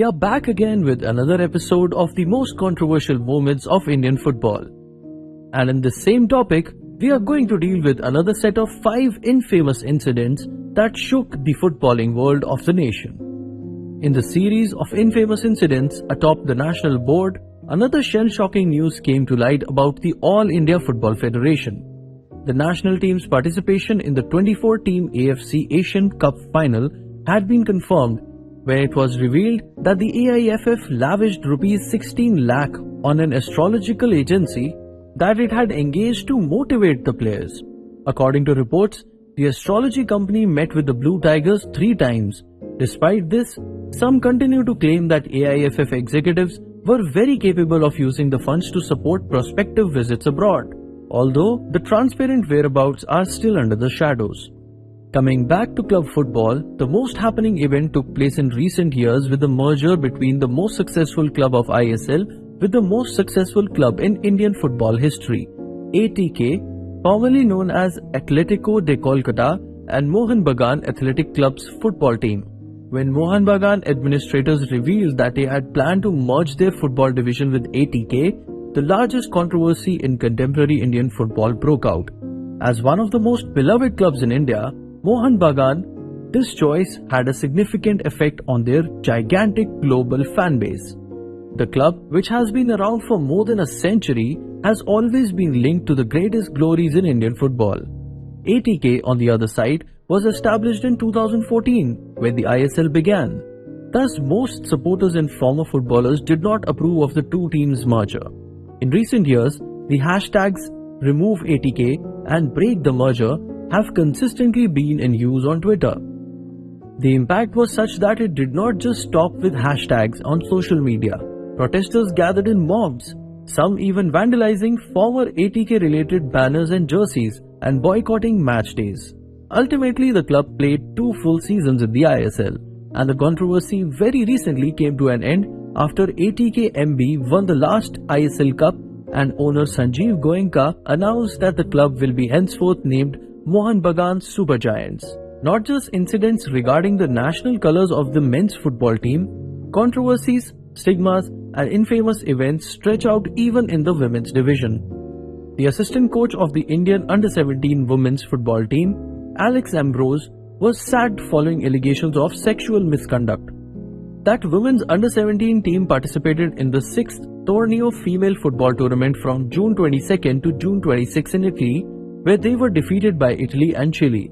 We are back again with another episode of the most controversial moments of Indian football. And in this same topic, we are going to deal with another set of 5 infamous incidents that shook the footballing world of the nation. In the series of infamous incidents atop the national board, another shell-shocking news came to light about the All India Football Federation. The national team's participation in the 24-team AFC Asian Cup final had been confirmed when it was revealed that the AIFF lavished Rs 16 lakh on an astrological agency that it had engaged to motivate the players. According to reports, the astrology company met with the Blue Tigers 3 times. Despite this, some continue to claim that AIFF executives were very capable of using the funds to support prospective visits abroad, although the transparent whereabouts are still under the shadows. Coming back to club football, the most happening event took place in recent years with the merger between the most successful club of ISL with the most successful club in Indian football history, ATK, formerly known as Atletico de Kolkata, and Mohun Bagan Athletic Club's football team. When Mohun Bagan administrators revealed that they had planned to merge their football division with ATK, the largest controversy in contemporary Indian football broke out. As one of the most beloved clubs in India, Mohun Bagan, this choice had a significant effect on their gigantic global fan base. The club, which has been around for more than a century, has always been linked to the greatest glories in Indian football. ATK, on the other side, was established in 2014 when the ISL began. Thus, most supporters and former footballers did not approve of the two teams' merger. In recent years, the hashtags remove ATK and break the merger have consistently been in use on Twitter. The impact was such that it did not just stop with hashtags on social media. Protesters gathered in mobs, some even vandalizing former ATK-related banners and jerseys and boycotting match days. Ultimately, the club played 2 full seasons in the ISL, and the controversy very recently came to an end after ATK MB won the last ISL Cup and owner Sanjeev Goenka announced that the club will be henceforth named Mohun Bagan Super Giants. Not just incidents regarding the national colours of the men's football team, controversies, stigmas and infamous events stretch out even in the women's division. The assistant coach of the Indian under-17 women's football team, Alex Ambrose, was sacked following allegations of sexual misconduct. That women's under-17 team participated in the 6th Torneo female football tournament from June 22nd to June 26 in Italy, where they were defeated by Italy and Chile.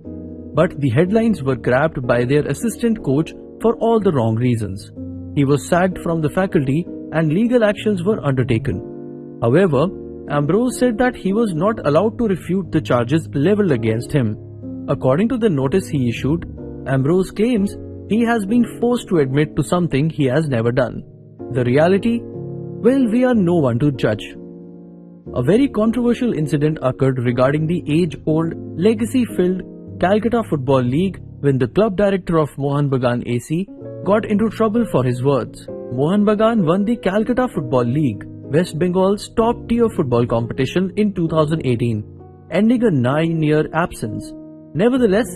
But the headlines were grabbed by their assistant coach for all the wrong reasons. He was sacked from the faculty and legal actions were undertaken. However, Ambrose said that he was not allowed to refute the charges leveled against him. According to the notice he issued, Ambrose claims he has been forced to admit to something he has never done. The reality? Well, we are no one to judge. A very controversial incident occurred regarding the age-old, legacy-filled Calcutta Football League when the club director of Mohun Bagan AC got into trouble for his words. Mohun Bagan won the Calcutta Football League, West Bengal's top-tier football competition in 2018, ending a 9-year absence. Nevertheless,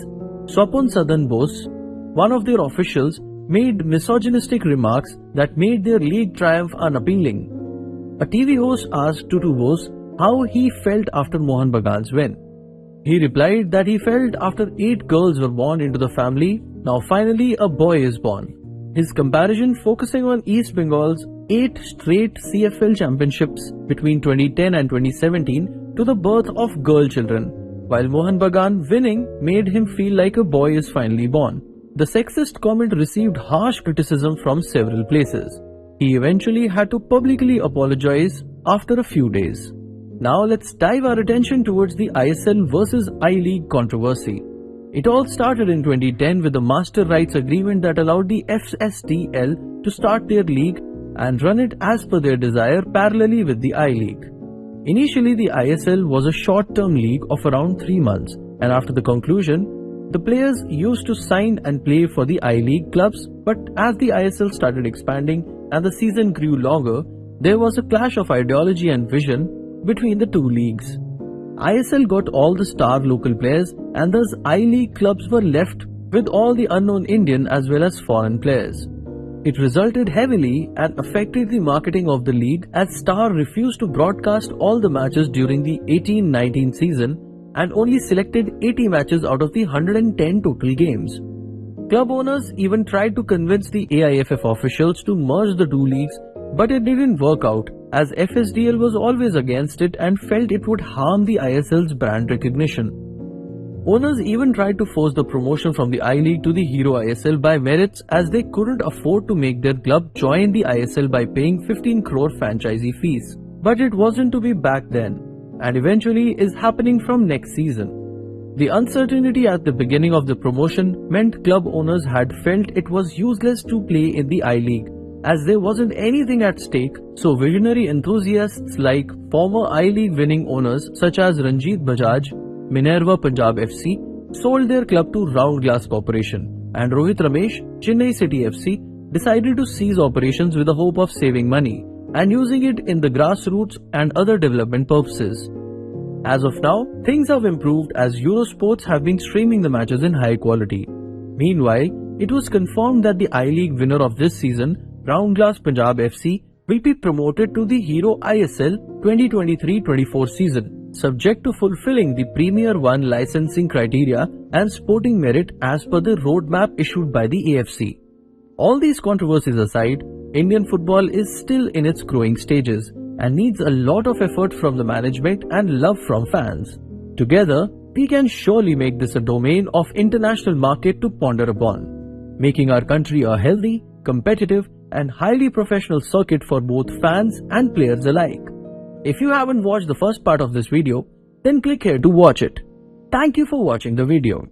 Swapon Sadan Bose, one of their officials, made misogynistic remarks that made their league triumph unappealing. A TV host asked Tutu Bose how he felt after Mohun Bagan's win. He replied that he felt after 8 girls were born into the family, now finally a boy is born. His comparison focusing on East Bengal's 8 straight CFL championships between 2010 and 2017 to the birth of girl children, while Mohun Bagan winning made him feel like a boy is finally born. The sexist comment received harsh criticism from several places. He eventually had to publicly apologize after a few days. Now let's dive our attention towards the ISL versus I-League controversy. It all started in 2010 with a master rights agreement that allowed the FSTL to start their league and run it as per their desire parallelly with the I-League. Initially, the ISL was a short-term league of around 3 months, and after the conclusion, the players used to sign and play for the I-League clubs, but as the ISL started expanding and the season grew longer, there was a clash of ideology and vision between the two leagues. ISL got all the star local players and thus I-League clubs were left with all the unknown Indian as well as foreign players. It resulted heavily and affected the marketing of the league as Star refused to broadcast all the matches during the 18-19 season and only selected 80 matches out of the 110 total games. Club owners even tried to convince the AIFF officials to merge the two leagues, but it didn't work out as FSDL was always against it and felt it would harm the ISL's brand recognition. Owners even tried to force the promotion from the I-League to the Hero ISL by merits as they couldn't afford to make their club join the ISL by paying 15 crore franchisee fees. But it wasn't to be back then, and eventually is happening from next season. The uncertainty at the beginning of the promotion meant club owners had felt it was useless to play in the I-League as there wasn't anything at stake, so visionary enthusiasts like former I-League winning owners such as Ranjit Bajaj, Minerva Punjab FC sold their club to Round Glass Corporation, and Rohit Ramesh, Chennai City FC decided to cease operations with the hope of saving money and using it in the grassroots and other development purposes. As of now, things have improved as Eurosports have been streaming the matches in high quality. Meanwhile, it was confirmed that the I-League winner of this season, Round Glass Punjab FC, will be promoted to the Hero ISL 2023-24 season, subject to fulfilling the Premier 1 licensing criteria and sporting merit as per the roadmap issued by the AFC. All these controversies aside, Indian football is still in its growing stages and needs a lot of effort from the management and love from fans. Together, we can surely make this a domain of international market to ponder upon, making our country a healthy, competitive and highly professional circuit for both fans and players alike. If you haven't watched the first part of this video, then click here to watch it. Thank you for watching the video.